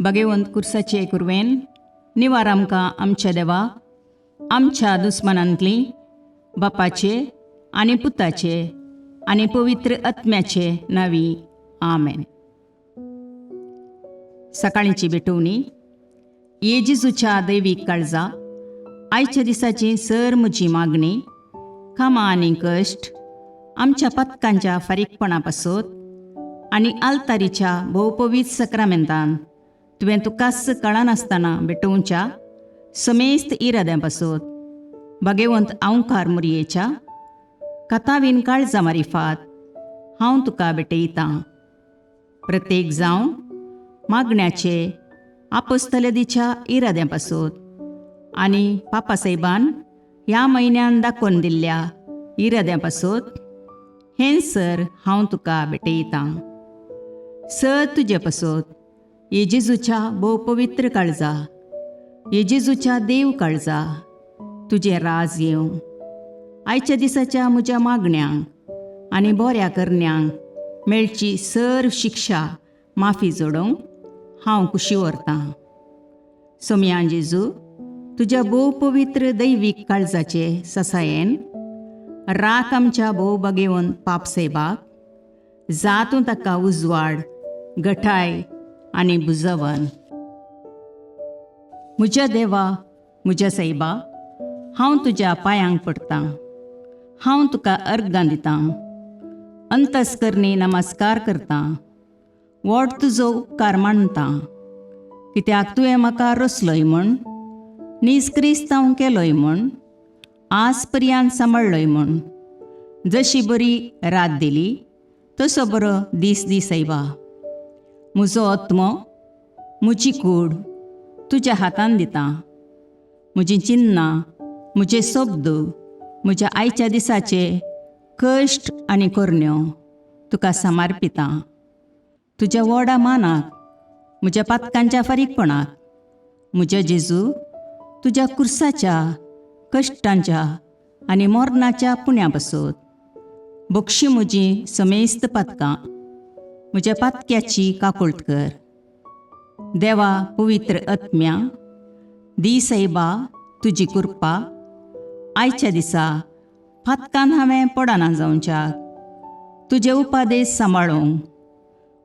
भगवंत कुर्साचे कुरवेन निवार आमकां आमच्या देवा आमच्या दुस्मनांतली बापाचे आनी पुताचे आनी पवित्र आत्म्याचे नावी आमेन. सकाळींची भेटवणी. येजेजूच्या दैवीक काळजा आयच्या दिसाची सर म्हजी मागणी कामां आनी कश्ट आमच्या पथकांच्या फारीकपणा पासत आनी आल्तारीच्या भोवपवीत सक्रामेंतान तुवें तुकास कळनासतना भेटोवच्या समेस्त इराद्यां पासत भगवंत आवकार मुरयेच्या कथावीन काळजा मारिफात हांव तुका भेटयतां. प्रत्येक जावं मागण्याचे आपोस्तलदीच्या इराद्यां पासत आनी पापासाहेबान ह्या म्हयन्यान दाखोवन दिल्ल्या इराद्यां पासत हें सर हांव तुका भेटयतां. सर तुजे पासत येजेजूच्या भोव पवित्र काळजा, येजेजूच्या देव काळजा तुजें राज येवं. आयच्या दिसाच्या म्हज्या मागण्यांक आनी बऱ्या करण्यांक मेळची सर शिक्षा माफी जोडोवंक हांव कुशी व्हरतां. सोम्या जेजू, तुज्या भोव पवित्र दैवीक काळजाचे ससायेन राख आमच्या भोव भगवंत पापसाहेबाक, जातूं ताका उजवाड, घटाय आनी बुजवण. म्हज्या देवा, म्हज्या साहिबा, हांव तुज्या पांयांक पडटां. हांव तुका अर्गां दितां. अंतस्करणी नमस्कार करतां. व्हड तुजो उपकार मानतां. कित्याक तुवें म्हाका रचलोय म्हूण, निजक्रिस्तांव केलोय म्हूण, आज पर्यंत सांबाळलोय म्हूण. जशी बरी रात दिली तसो बरो दीस दी साहिबा. म्हजो आत्मो, म्हजी कूड तुज्या हातान दितां. म्हजीं चिन्नां, म्हजे शब्द, म्हज्या आयच्या दिसाचे कश्ट आनी करण्यो तुका समर्पितां. तुज्या व्हडा मानाक, म्हज्या पातकांच्या फारीकपणाक, म्हज्या जेजू तुज्या कुर्साच्या कश्टांच्या आनी मरणाच्या पुण्या पासत बक्षी म्हजीं समेस्त पातकां. म्हज्या पातक्याची काकुळट कर. देवा पवित्र आत्म्या, दी साहिबा तुजी कृपा आयच्या दिसा पातकान हांवें पडना जावच्याक तुजे उपादेश सांबाळूंक,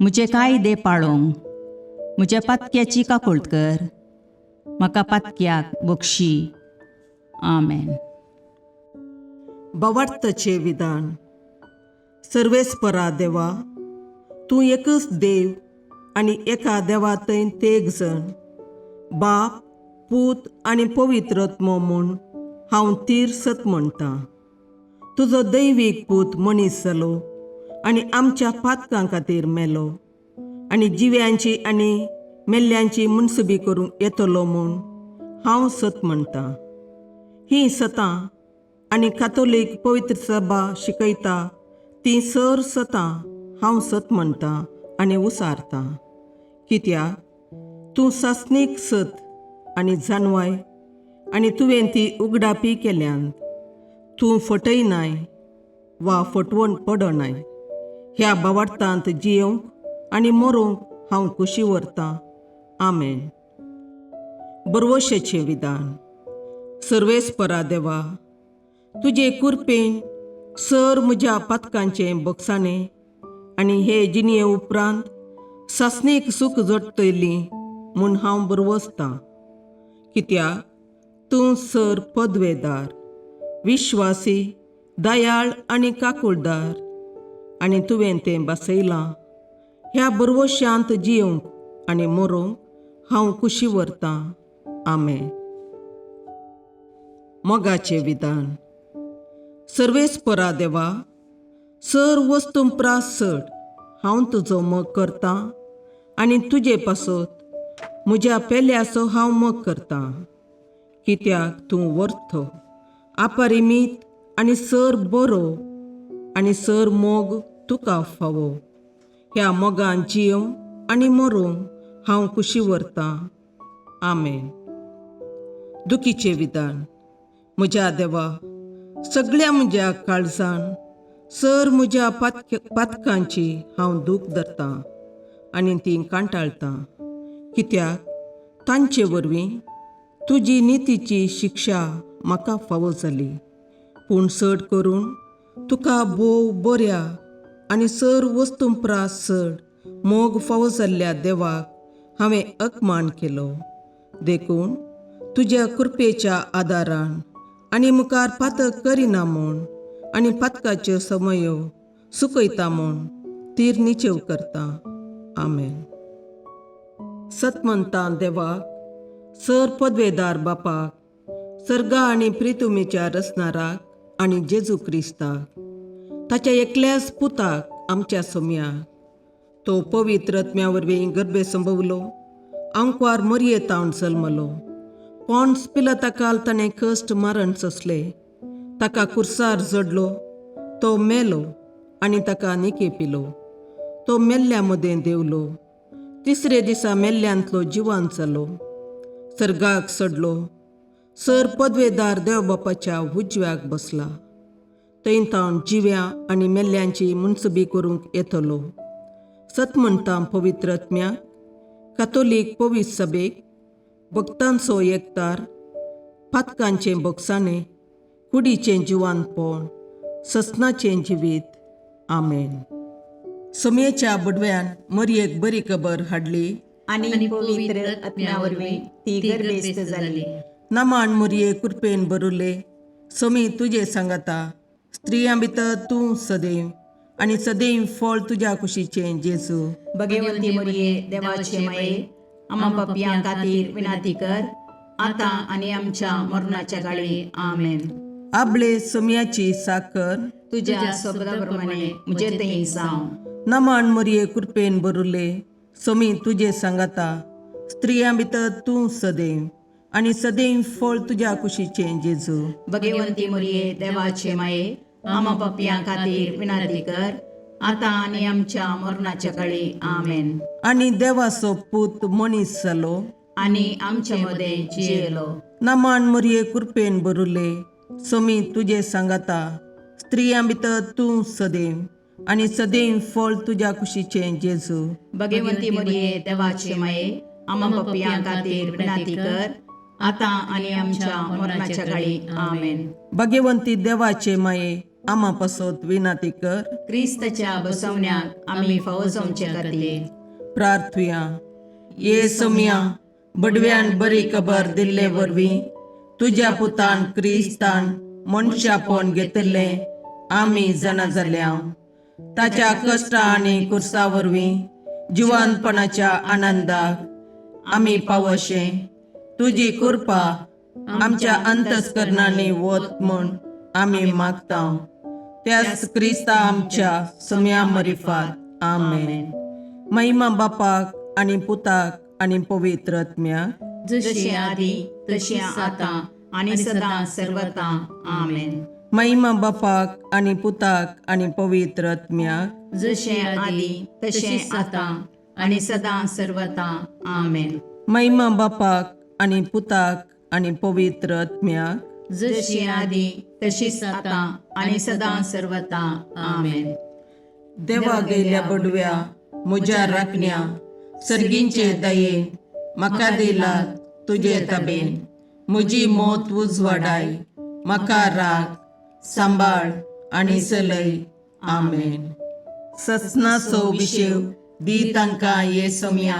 म्हजे कायदे पाळोवंक म्हज्या पातक्याची काकुळट कर. म्हाका पातक्याक बक्षी. आमेन. भावार्थाचे विधान. सर्वेस्परा देवा, तूं एकच देव आनी एका देवातय तेग जण, बाप, पूत आनी पवित्र आत्मो म्हूण हांव तीर सत म्हणटां. तुजो दैवीक पूत मनीस जालो आनी आमच्या पातकां खातीर मेलो आनी जिव्यांची आनी मेल्ल्यांची मुनसुबी करूंक येतलो म्हूण हांव सत म्हणटां. हीं सतां आनी कातोलीक पवित्र सभा शिकयता तीं सर सतां हांव सत म्हणटां आनी उसारतां. कित्याक तूं सासणीक सत आनी जानवाय आनी तुवें ती उगडापी केल्यांत. तूं फटयनाय वा फटवण पडनाय. ह्या भावार्थांत जियोंक आनी मरोवंक हांव कुशी व्हरतां. आमेन. बरवशेचें विधान. सर्वेस्परा देवा, तुजे कृपेन सर म्हज्या पातकांचें बक्षाणें आनी हे जिणये उपरांत सासणेक सूख जोडटलीं म्हूण हांव बरवसतां. कित्याक तूं सर पदवेदार, विश्वासी, दयाळ आनी काकुळदार आनी तुवें तें बसयलां. ह्या बरवश्यांत जियोंक आनी मरोवंक हांव कुशी व्हरतां. आमेन. मोगाचें विधान. सर्वेस्परा देवा, सर वस्तुंपरास चड हांव तुजो मोग करतां आनी तुजे पासत म्हज्या पेल्याचो हांव मोग करतां. कित्याक तूं वर्थ, अपरिमीत आनी सर बरो आनी सर मोग तुका फावो. ह्या मोगान जियोंक आनी मरोवंक हांव कुशी व्हरतां. आमेन. दुखीचें विधान. म्हज्या देवा, सगळ्या म्हज्या काळजान सर म्हज्या पातकांची हांव दूख धरतां आनी तीं कांटाळतां. कित्याक तांचे वरवीं तुजी नितीची शिक्षा म्हाका फावो जाली. पूण चड करून तुका भोव बऱ्या आनी सर वस्तूंपरास चड मोग फावो जाल्ल्या देवाक हांवें अकमान केलो. देखून तुज्या कृपेच्या आदारान आनी मुखार पातक करिना म्हूण आनी पातकाच्यो समयो सुकयता म्हूण तीर निचेव करता. आमेन. सतमंतां देवाक, सर पदवेदार बापाक, सर्गा आनी प्रितुमेच्या रचणाराक आनी जेजू क्रिस्ताक, ताच्या एकल्याच पुताक आमच्या सोम्याक, तो पवित्र आत्म्या वरवीं गर्भे संभवलो, आंकवार मरयेतावन जल्मलो, पोंस पिलाताकाल ताणें कश्ट मरण सोंसले, ताका कुर्सार जडलो, तो मेलो आनी ताका निकेपिलो, तो मेल्ल्या मदें देवलो, तिसरे दिसा मेल्ल्यांतलो जिवांत जालो, सर्गाक चडलो, सर पदवेदार देवबापाच्या उजव्याक बसला, थंय तावन जिव्या आनी मेल्ल्यांची मुनसबी करूंक येतलो. सतमंतां पवित्र आत्म्याक, कातोलीक पवित्र सभेक, भक्तांचो एकतार, पातकांचें भोगसाणें, कुडीचें जिवांतपण, ससनाचें जिवीत. आमेन. सोमयेच्या बुडव्यान मरयेक बरी खबर हाडली आनी पवित्र आत्म्या वरवीं ती गर्भेस्त जाली. नमान मरये कृपेन भरुले, सोमी तुजे सांगाता, स्त्रियां भितर तूं सदैव आनी सदैव फळ तुज्या कुशीचें जेजू. भगवंती मरिये देवाचे माये, आम्हा पापियां खातीर विनाती कर, आतां आनी आमच्या मरणाच्या काळी. आमेन. आपले सोमयाची साकर तुज्या शब्दाप्रमाणे म्हजे थंय जावं. नमान मरये कृपेन भरुले, सोमी तुजे सांगाता, स्त्रियां भितर तूं सदैव आनी सदैव फळ तुज्या कुशीचें जेजू. भगवंती मरिये देवाचे माये, आम्हा पापियां खातीर विनाती कर, आतां आनी आमच्या मरणाच्या काळी. आमेन. आनी देवाचो पूत मनीस जालो आनी आमचे मदें जियेलो. नमान मरये कृपेन भरुले, सोमी तुजे सांगाता, स्त्रियां भितर तूं सदैव आनी सदैव फळ तुज्या कुशीचें जेजू. भगवंती मरिये देवाचे माये, आम्हा पापियां खातीर विनाती कर, आतां आनी आमच्या मरणाच्या काळी. आमेन. भगवंती देवाचे माये, आम्हा पासत विनाती कर. क्रिस्ताच्या बसवण्याक आमी फावो जावचे खातीर प्रार्थुया. ये सोम्या, बडव्यान बरी खबर दिल्ले वरवीं तुज्या पुतान क्रिस्तान मनशापण घेतिल्लें आमी जाणा जाल्या, ताच्या कश्टा आनी कुर्सा वरवीं जिवंतपणाच्या आनंदाक आमी पावशे तुजी कृपा आमच्या अंतस्करणांनी वत म्हूण आमी मागता. त्याच क्रिस्ता आमच्या सोम्या मरिफात. आमेन. महिमा बापाक आनी पुताक आनी पवित्र आत्म्याक, जशें आदी तशें आतां आनी सदां सर्वदा. आमेन. महिमा बापाक आनी पुताक आनी पवित्र आत्म्याक, जशें आदी तशें आतां आनी सदां सर्वदा. आमेन. महिमा बापाक आनी पुताक आनी पवित्र आत्म्याक, जशी आदी तशीच आतां आनी सदां सर्वदा. आमेन. देवा गेल्या बडव्या म्हज्या राखण्या, सर्गींचे दयेन म्हाका दिला तुजे ताबेन. म्हजी मोत उजवाडाय, म्हाका राख, सांबाळ आनी चलय. आमेन. ससनाचो विशेव दी तांकां ये सोम्या,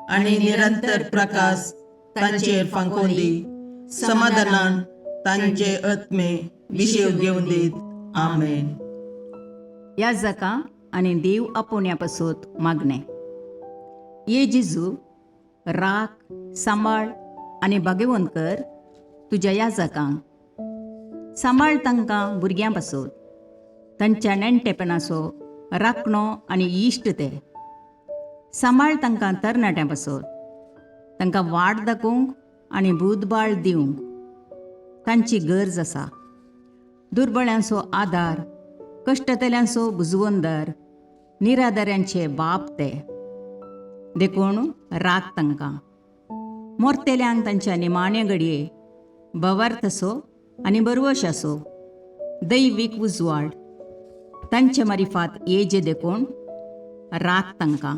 आनी निरंतर प्रकाश तांचेर फांकोन दी. समाधानान तांचे आत्मे विशेव घेवन दीत. आमेन. याजका आनी देव आपोवण्या पासत मागणें. ये जेजू, राख, सांबाळ आनी भाग्यवंत कर तुज्या याजकांक. सांबाळ तांकां भुरग्यां पासत, तांच्या नेणटेपणाचो राखणो आनी इश्ट ते. सांबाळ तांकां तरणाट्यां पासत, तांकां वाट दाखोवंक आनी बुदबाळ दिवंक तांची गरज आसा. दुर्बळ्यांचो आदार, कश्टतल्यांचो बुजवंदर, निराधाऱ्यांचे बाप ते. देखून राख तांकां. मोरतेल्यांक तांच्या निमाणे घडये भवार्थसो आनी बरवशाचो दैवीक उजवाड तांचे मारिफात येजे देखून राख तांकां.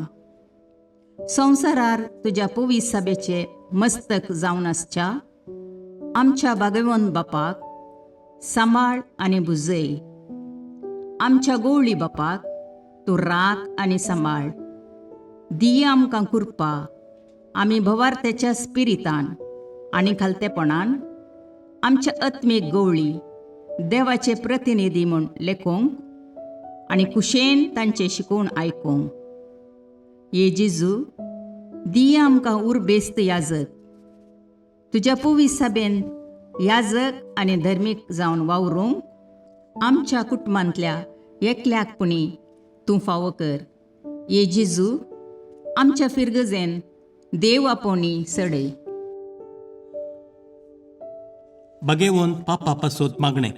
संवसारार तुज्या पवित्र सभेचे मस्तक जावन आसच्या आमच्या भागवंत बापाक सांबाळ आनी बुजय. आमच्या गवळी बापाक तूं राख आनी सांबाळ. दिया आमकां कुरपा आमी भवार्थ्याच्या स्पिरितान आनी खालतेपणान आमच्या आत्मीक गवळी देवाचे प्रतिनिधी म्हूण लेखोंक आनी कुशेन तांचे शिकोवण आयकूंक. ये जेजू, दिया आमकां उर्बेस्त याजक. तुज्या पवित्र सभेन याजक आनी धर्मीक जावन वावरूंक आमच्या कुटुंबांतल्या एकल्याकपणी तूं फावो कर. ये जेजू, आमच्या फिरगजेन देव आपोवणी सडय. बगेवून पापा पासोत मागणे.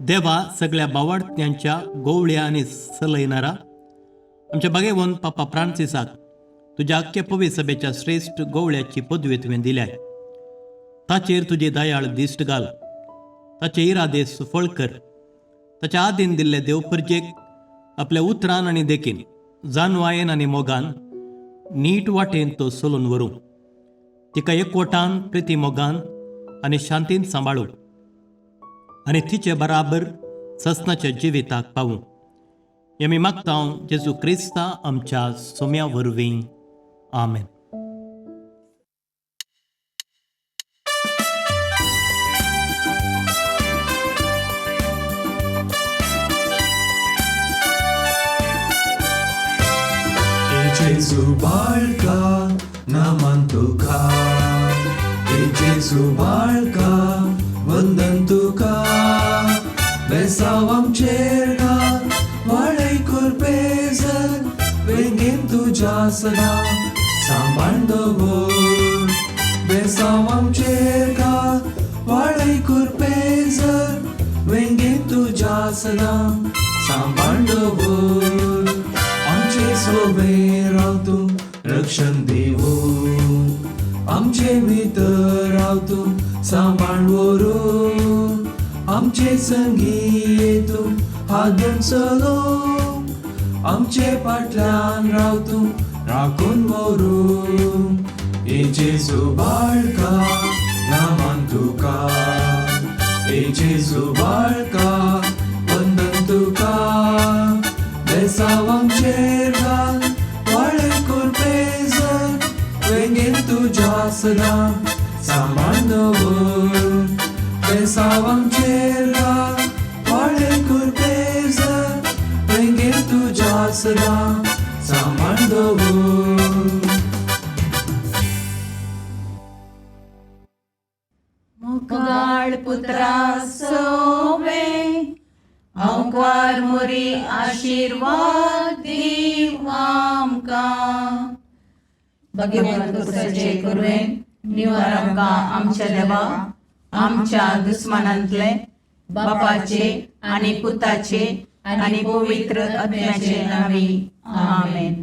देवा सगळ्या बावार्थ्यांच्या गोवळ्या आनी सलयणारा आमच्या बगेवून पापा फ्रांसिसाक तुज्या आख्या पवित्र सभेच्या श्रेष्ठ गोवळ्याची पदवी तुवें दिल्याय. ताचेर तुजे दयाळ दिश्ट घाल. ताचे इरादे सुफळ कर. ताच्या आदीन दिल्ले देवपर्जेक आपल्या उतरान आनी देखीन जानवायेन आनी मोगान नीट वाटेन तो चलून व्हरूं. तिका एकवटान प्रिती मोगान आनी शांतीन सांबाळूं आनी तिचे बराबर ससनाच्या जिविताक पावूं. हें आमी मागता जेजू क्रिस्ता आमच्या सोम्या वरवीं. आमेन. Jesu बाळका नामान तुका, Jesu बाळका वंदन तुका. बेसाव आमचेर घाल वाडय कुरपेजर, वेंगेन तुज्या सदा सांबाळ दवर. बेसाव आमचेर घाल वाडय कुरपेजर, वेंगेन तुज्या सदा सांबाळ दवर. आमचे सोबे राव तूं रक्षण दिवूं, आमचे भितर राव तूं सांबाळ व्हरून. आमचे संगी तूं हादून चलोवं, आमचे फाटल्यान राव तूं राखून व्हरून. ए जेजू बाळका नामान तुका, ए जेजू बाळका वंदन तुका. बेसाव आमचेर घाल वाडय कुरपेजर, वेंगेन तुज्या सदा सांबाळ दवर. बेसाव आमचेर घाल वाडय कुरपेजर, वेंगेन तुज्या सदा सांबाळ दवर. मुखाळ पुत्रा सोवे अवकार मोरी आशीर्वाद दीव आमकां. भगवंत पुत्राचे करुवेन निवार आमकां आमच्या देवा आमच्या दुस्मानांतले बापाचे आनी पुताचे आनी पवित्र आत्म्याचे नावी. आमेन.